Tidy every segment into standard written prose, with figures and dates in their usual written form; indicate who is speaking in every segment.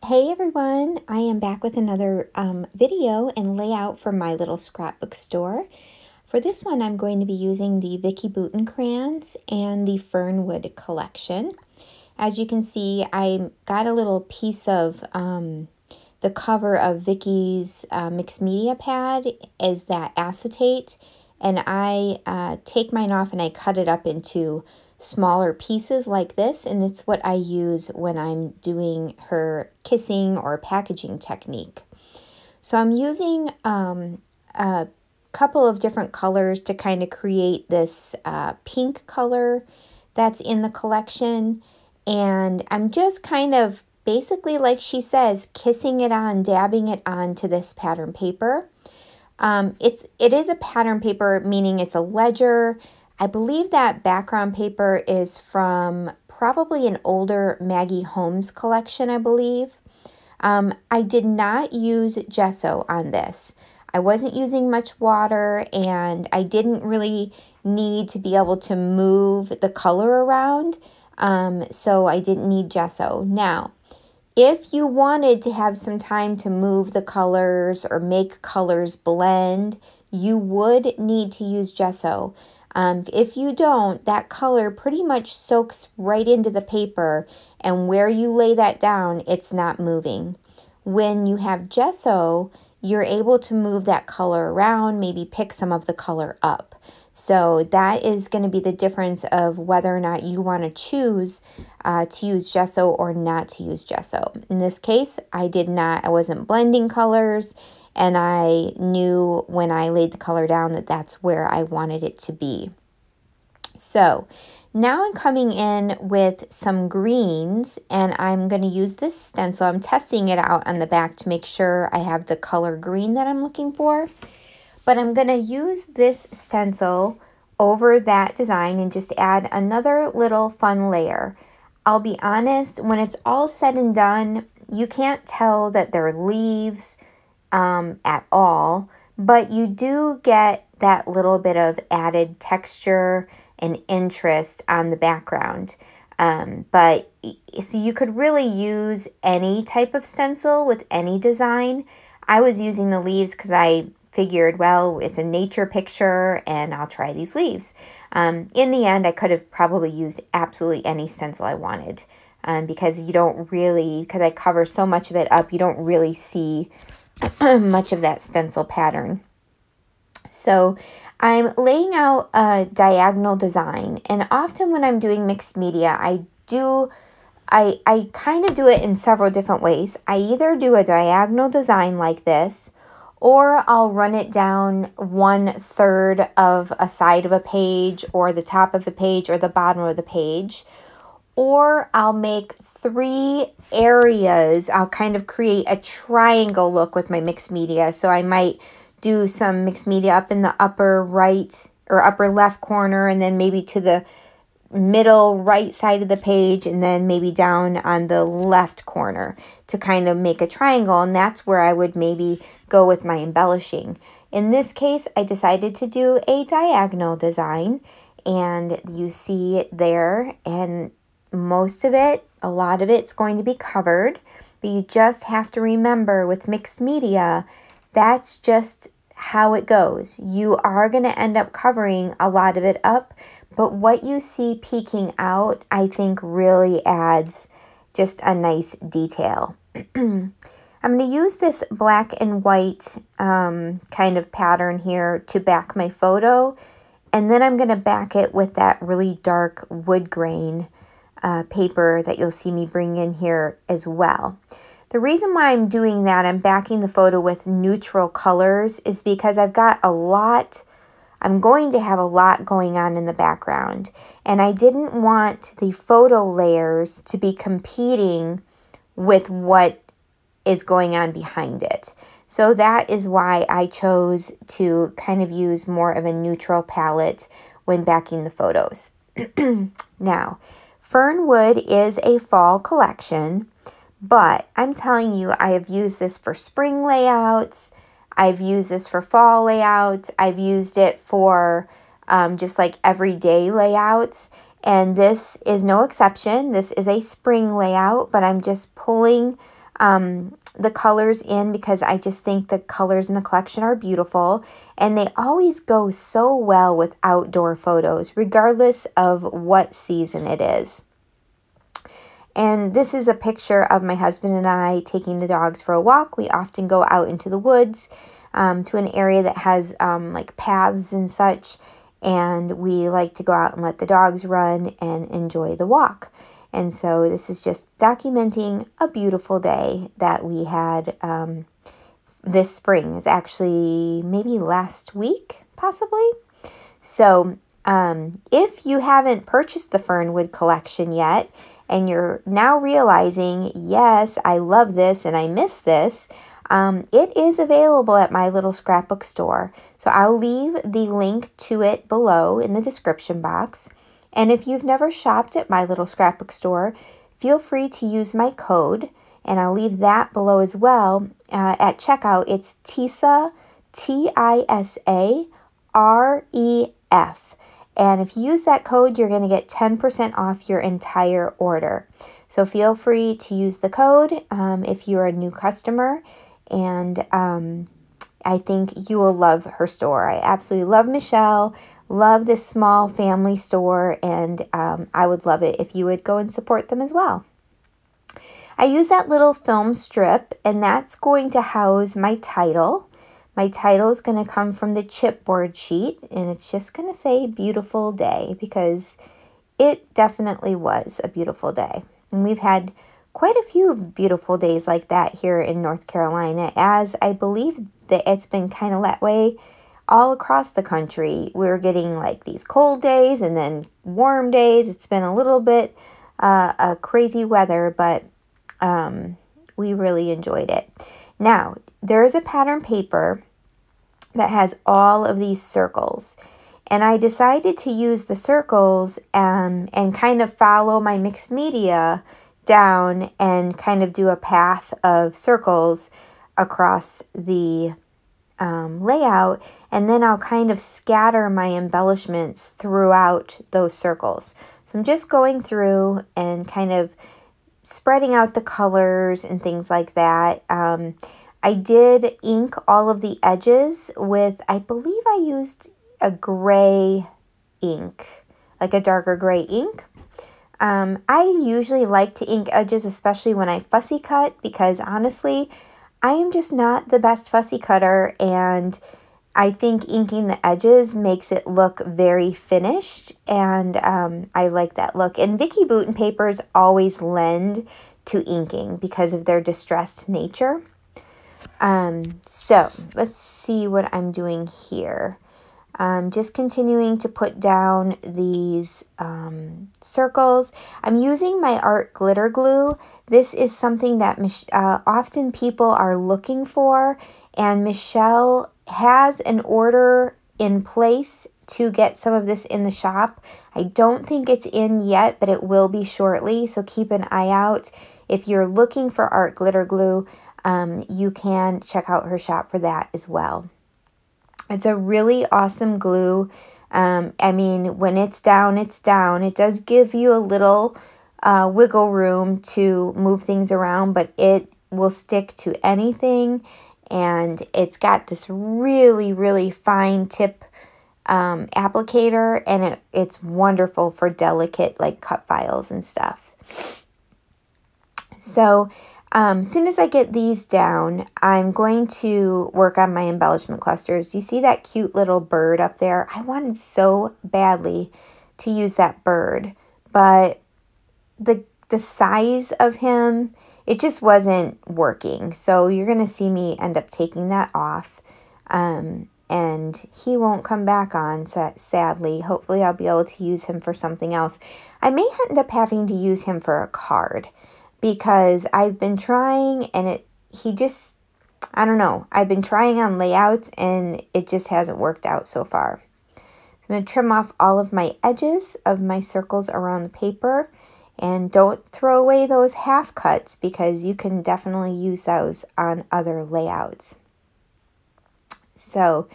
Speaker 1: Hey everyone, I am back with another video and layout for my little scrapbook store. For this one, I'm going to be using the VIcki Boutin crayons and the Fernwood collection. As you can see, I got a little piece of the cover of VIcki's mixed media pad is that acetate, and I take mine off and I cut it up into smaller pieces like this, and it's what I use when I'm doing her kissing or packaging technique. So I'm using a couple of different colors to kind of create this pink color that's in the collection, and I'm just kind of basically, like she says, kissing it on, dabbing it onto this pattern paper. It is a pattern paper, meaning it's a ledger. I believe that background paper is from probably an older Maggie Holmes collection, I believe. I did not use gesso on this. I wasn't using much water, and I didn't really need to be able to move the color around, so I didn't need gesso. Now, if you wanted to have some time to move the colors or make colors blend, you would need to use gesso. If you don't, that color pretty much soaks right into the paper, and where you lay that down, it's not moving. When you have gesso, you're able to move that color around, maybe pick some of the color up. So that is going to be the difference of whether or not you want to choose to use gesso or not to use gesso. In this case, I wasn't blending colors, and I knew when I laid the color down that that's where I wanted it to be. So now I'm coming in with some greens, and I'm going to use this stencil. I'm testing it out on the back to make sure I have the color green that I'm looking for. But I'm going to use this stencil over that design and just add another little fun layer. I'll be honest, when it's all said and done, you can't tell that they're leaves at all, but you do get that little bit of added texture and interest on the background. So you could really use any type of stencil with any design. I was using the leaves because I figured, well, it's a nature picture and I'll try these leaves. In the end, I could have probably used absolutely any stencil I wanted because I cover so much of it up, you don't really see much of that stencil pattern. So I'm laying out a diagonal design, and often when I'm doing mixed media, I kind of do it in several different ways. I either do a diagonal design like this, or I'll run it down 1/3 of a side of a page, or the top of a page, or the bottom of the page. Or I'll make 3 areas. I'll kind of create a triangle look with my mixed media. So I might do some mixed media up in the upper right or upper left corner, and then maybe to the middle right side of the page, and then maybe down on the left corner to kind of make a triangle, and that's where I would maybe go with my embellishing. In this case, I decided to do a diagonal design, and you see it there, and most of it, a lot of it's going to be covered, but you just have to remember with mixed media, that's just how it goes. You are going to end up covering a lot of it up, but what you see peeking out, I think really adds just a nice detail. I'm going to use this black and white kind of pattern here to back my photo, and then I'm going to back it with that really dark wood grain paper that you'll see me bring in here as well. The reason why I'm doing that, I'm backing the photo with neutral colors, is because I'm going to have a lot going on in the background, and I didn't want the photo layers to be competing with what is going on behind it. So that is why I chose to kind of use more of a neutral palette when backing the photos. Now, Fernwood is a fall collection, but I'm telling you, I have used this for spring layouts. I've used this for fall layouts. I've used it for just like everyday layouts. And this is no exception. This is a spring layout, but I'm just pulling the colors in because I just think the colors in the collection are beautiful, and they always go so well with outdoor photos, regardless of what season it is. And this is a picture of my husband and I taking the dogs for a walk. We often go out into the woods to an area that has like paths and such, and we like to go out and let the dogs run and enjoy the walk. And so this is just documenting a beautiful day that we had this spring. It's actually maybe last week, possibly. So if you haven't purchased the Fernwood collection yet, and you're now realizing, yes, I love this and I miss this, it is available at my little scrapbook store. So I'll leave the link to it below in the description box. And if you've never shopped at my little scrapbook store, feel free to use my code, and I'll leave that below as well. At checkout, it's TISA, TISAREF. And if you use that code, you're going to get 10% off your entire order. So feel free to use the code if you're a new customer. And I think you will love her store. I absolutely love Michelle, love this small family store, and I would love it if you would go and support them as well. I use that little film strip, and that's going to house my title. My title is going to come from the chipboard sheet, and it's just going to say beautiful day because it definitely was a beautiful day. And we've had quite a few beautiful days like that here in North Carolina, as I believe that it's been kind of that way all across the country. We're getting like these cold days and then warm days. It's been a little bit a crazy weather, but we really enjoyed it. Now, there is a pattern paper that has all of these circles, and I decided to use the circles and kind of follow my mixed media down and kind of do a path of circles across the layout, and then I'll kind of scatter my embellishments throughout those circles. So I'm just going through and kind of spreading out the colors and things like that. I did ink all of the edges with, I believe I used a gray ink, like a darker gray ink. I usually like to ink edges, especially when I fussy cut, because honestly, I am just not the best fussy cutter, and I think inking the edges makes it look very finished, and I like that look. And VIcki Boutin papers always lend to inking because of their distressed nature. So let's see what I'm doing here. Just continuing to put down these circles. I'm using my art glitter glue. This is something that often people are looking for, and Michelle has an order in place to get some of this in the shop. I don't think it's in yet, but it will be shortly, so keep an eye out. If you're looking for art glitter glue, you can check out her shop for that as well. It's a really awesome glue. I mean, when it's down, it's down. It does give you a little wiggle room to move things around, but it will stick to anything. And it's got this really, really fine tip applicator, and it's wonderful for delicate like cut files and stuff. So soon as I get these down, I'm going to work on my embellishment clusters. You see that cute little bird up there? I wanted so badly to use that bird, but the size of him, it just wasn't working. So you're going to see me end up taking that off. And he won't come back on, sadly. Hopefully I'll be able to use him for something else. I may end up having to use him for a card, because I've been trying, and I don't know. I've been trying on layouts, and it just hasn't worked out so far. So I'm going to trim off all of my edges of my circles around the paper. And don't throw away those half cuts, because you can definitely use those on other layouts. So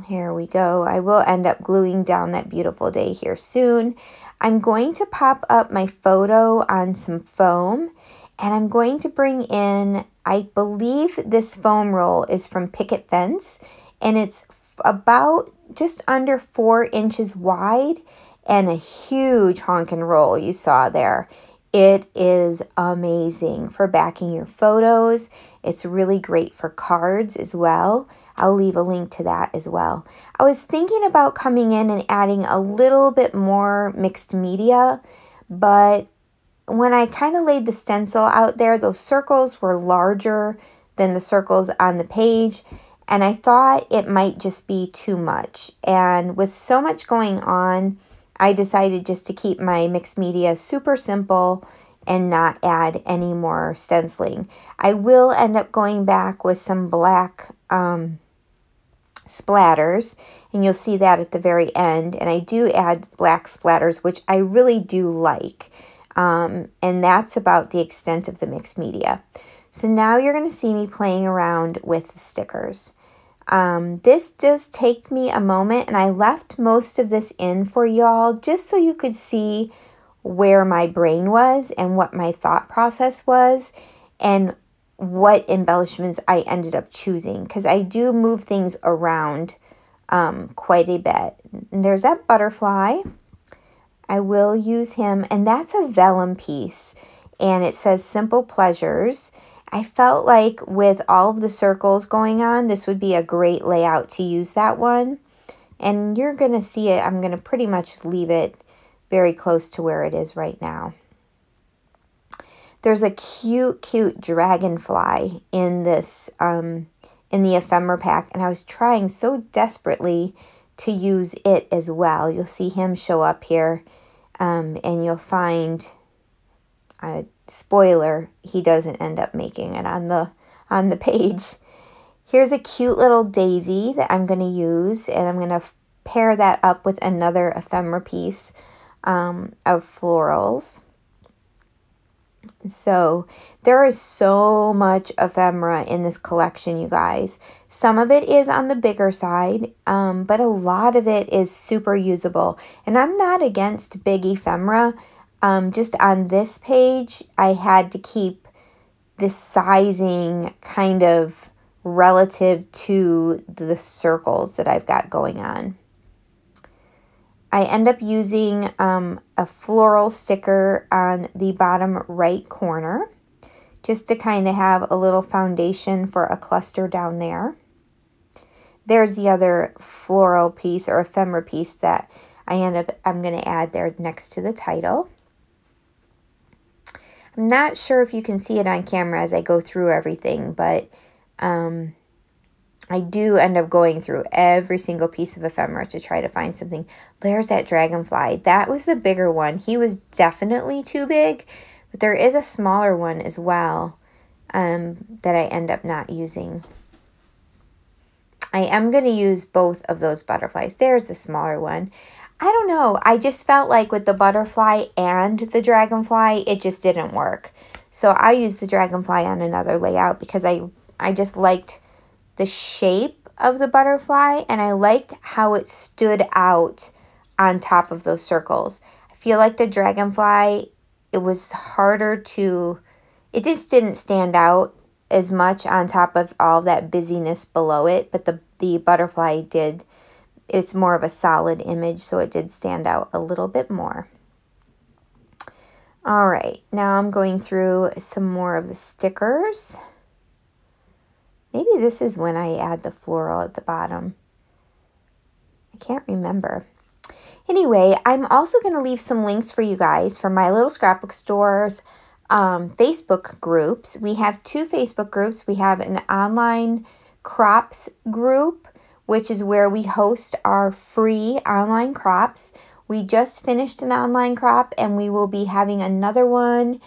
Speaker 1: here we go. I will end up gluing down that beautiful day here soon. I'm going to pop up my photo on some foam, And I'm going to bring in, I believe this foam roll is from Picket Fence, and it's about just under 4 inches wide and a huge honkin' roll you saw there. It is amazing for backing your photos. It's really great for cards as well. I'll leave a link to that as well. I was thinking about coming in and adding a little bit more mixed media, but when I kind of laid the stencil out there, those circles were larger than the circles on the page, and I thought it might just be too much. And with so much going on, I decided just to keep my mixed media super simple and not add any more stenciling. I will end up going back with some black splatters, and you'll see that at the very end. And I do add black splatters, which I really do like. And that's about the extent of the mixed media. So now you're going to see me playing around with the stickers. This does take me a moment, and I left most of this in for y'all just so you could see where my brain was and what my thought process was and what embellishments I ended up choosing, because I do move things around quite a bit. And there's that butterfly. I will use him, and that's a vellum piece, and it says Simple Pleasures. I felt like with all of the circles going on, this would be a great layout to use that one. And you're going to see it. I'm going to pretty much leave it very close to where it is right now. There's a cute, cute dragonfly in this, in the ephemera pack, and I was trying so desperately to use it as well. You'll see him show up here, and you'll find, spoiler, he doesn't end up making it on the page. Here's a cute little daisy that I'm going to use, and I'm going to pair that up with another ephemera piece of florals. So there is so much ephemera in this collection, you guys. Some of it is on the bigger side, but a lot of it is super usable. And I'm not against big ephemera. Just on this page, I had to keep this sizing kind of relative to the circles that I've got going on. I end up using a floral sticker on the bottom right corner, just to kind of have a little foundation for a cluster down there. There's the other floral piece or ephemera piece that I'm going to add there next to the title. I'm not sure if you can see it on camera as I go through everything, but I do end up going through every single piece of ephemera to try to find something. There's that dragonfly. That was the bigger one. He was definitely too big, but there is a smaller one as well that I end up not using. I am going to use both of those butterflies. There's the smaller one. I don't know. I just felt like with the butterfly and the dragonfly, it just didn't work. So I used the dragonfly on another layout because I just liked the shape of the butterfly, and I liked how it stood out on top of those circles. I feel like the dragonfly, it was harder to, it just didn't stand out as much on top of all that busyness below it, but the butterfly did. It's more of a solid image, so it did stand out a little bit more. All right, now I'm going through some more of the stickers. Maybe this is when I add the floral at the bottom. I can't remember. Anyway, I'm also going to leave some links for you guys for my little scrapbook store's Facebook groups. We have 2 Facebook groups. We have an online crops group, which is where we host our free online crops. We just finished an online crop, and we will be having another one.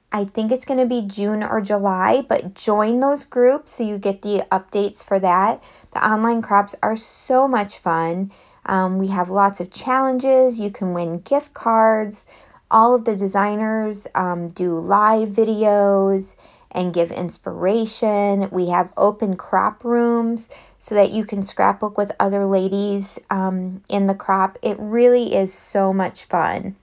Speaker 1: I think it's going to be June or July, but join those groups so you get the updates for that. The online crops are so much fun. We have lots of challenges. You can win gift cards. All of the designers do live videos and give inspiration. We have open crop rooms so that you can scrapbook with other ladies in the crop. It really is so much fun.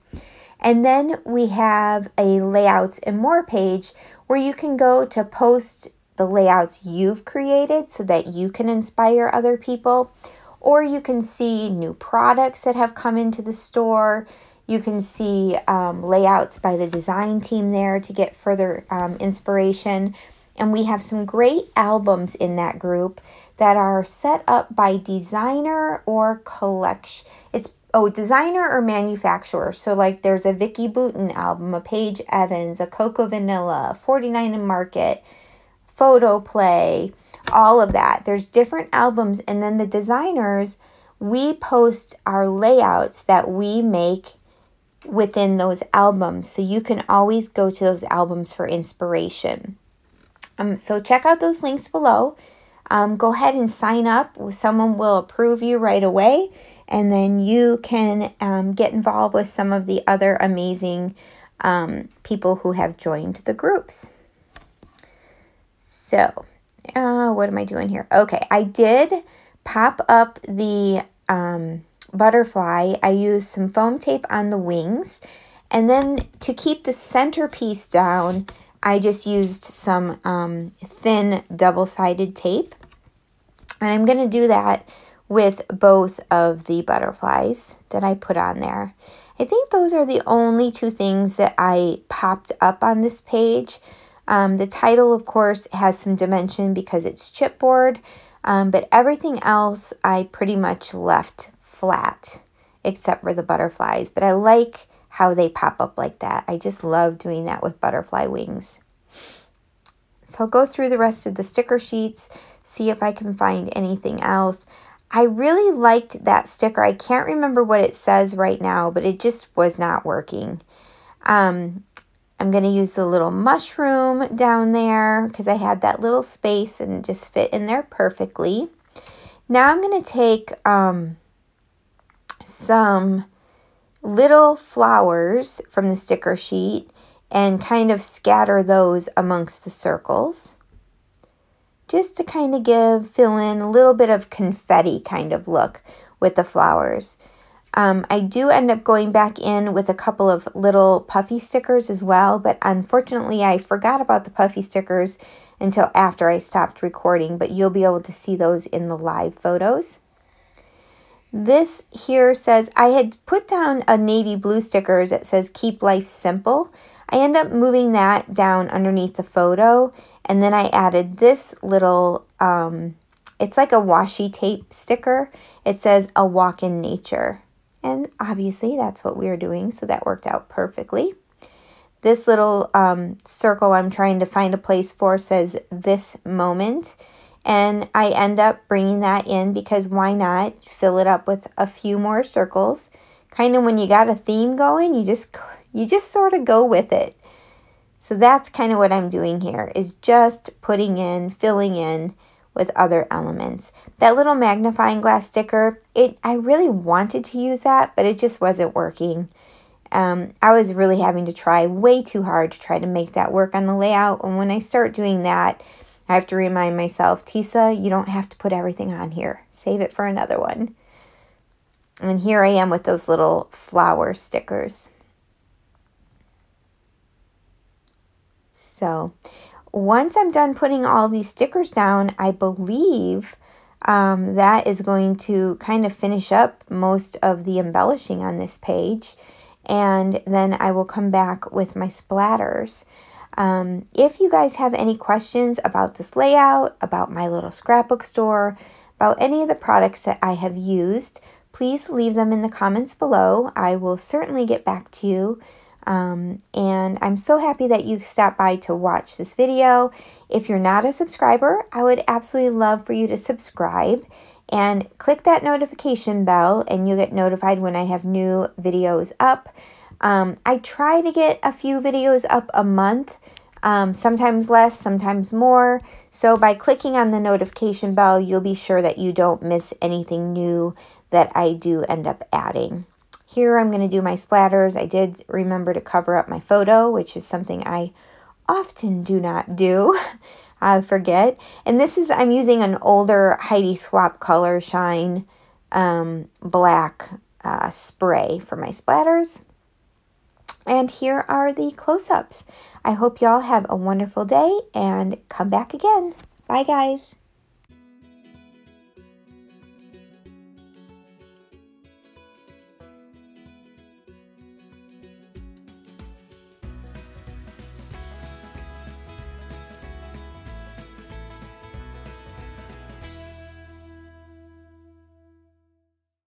Speaker 1: And then we have a layouts and more page where you can go to post the layouts you've created so that you can inspire other people. Or you can see new products that have come into the store. You can see layouts by the design team there to get further inspiration. And we have some great albums in that group that are set up by designer or collection. It's designer or manufacturer. So like there's a VIcki Boutin album, a Paige Evans, a Coco Vanilla, 49 and Market, Photo Play, all of that. There's different albums, and then the designers, we post our layouts that we make within those albums. So you can always go to those albums for inspiration. So check out those links below. Go ahead and sign up. Someone will approve you right away. And then you can get involved with some of the other amazing people who have joined the groups. So, what am I doing here? Okay, I did pop up the butterfly. I used some foam tape on the wings. And then to keep the centerpiece down, I just used some thin double-sided tape. And I'm going to do that with both of the butterflies that I put on there. I think those are the only two things that I popped up on this page. The title, of course, has some dimension because it's chipboard, but everything else I pretty much left flat except for the butterflies. But I like how they pop up like that. I just love doing that with butterfly wings. So I'll go through the rest of the sticker sheets, see if I can find anything else. I really liked that sticker. I can't remember what it says right now, but it just was not working. I'm going to use the little mushroom down there because I had that little space and it just fit in there perfectly. Now I'm going to take some little flowers from the sticker sheet and kind of scatter those amongst the circles, just to kind of fill in a little bit of confetti kind of look with the flowers. I do end up going back in with a couple of little puffy stickers as well, but unfortunately I forgot about the puffy stickers until after I stopped recording, but you'll be able to see those in the live photos. This here says, I had put down a navy blue sticker that says keep life simple. I end up moving that down underneath the photo, and then I added this little, it's like a washi tape sticker. It says a walk in nature. And obviously that's what we were doing, so that worked out perfectly. This little circle I'm trying to find a place for says this moment. And I end up bringing that in because why not fill it up with a few more circles. Kind of when you got a theme going, you just sort of go with it. So that's kind of what I'm doing here, is just putting in, filling in with other elements. That little magnifying glass sticker, I really wanted to use that, but it just wasn't working. I was really having to try way too hard to try to make that work on the layout. And when I start doing that, I have to remind myself, Tisa, you don't have to put everything on here. Save it for another one. And here I am with those little flower stickers. So once I'm done putting all these stickers down, I believe that is going to kind of finish up most of the embellishing on this page. And then I will come back with my splatters. If you guys have any questions about this layout, about my little scrapbook store, about any of the products that I have used, please leave them in the comments below. I will certainly get back to you. And I'm so happy that you stopped by to watch this video. If you're not a subscriber, I would absolutely love for you to subscribe and click that notification bell, and you'll get notified when I have new videos up. I try to get a few videos up a month, sometimes less, sometimes more. So by clicking on the notification bell, you'll be sure that you don't miss anything new that I do end up adding. Here I'm going to do my splatters. I did remember to cover up my photo, which is something I often do not do. I forget. And this is, I'm using an older Heidi Swapp Color Shine black spray for my splatters. And here are the close-ups. I hope y'all have a wonderful day and come back again. Bye, guys.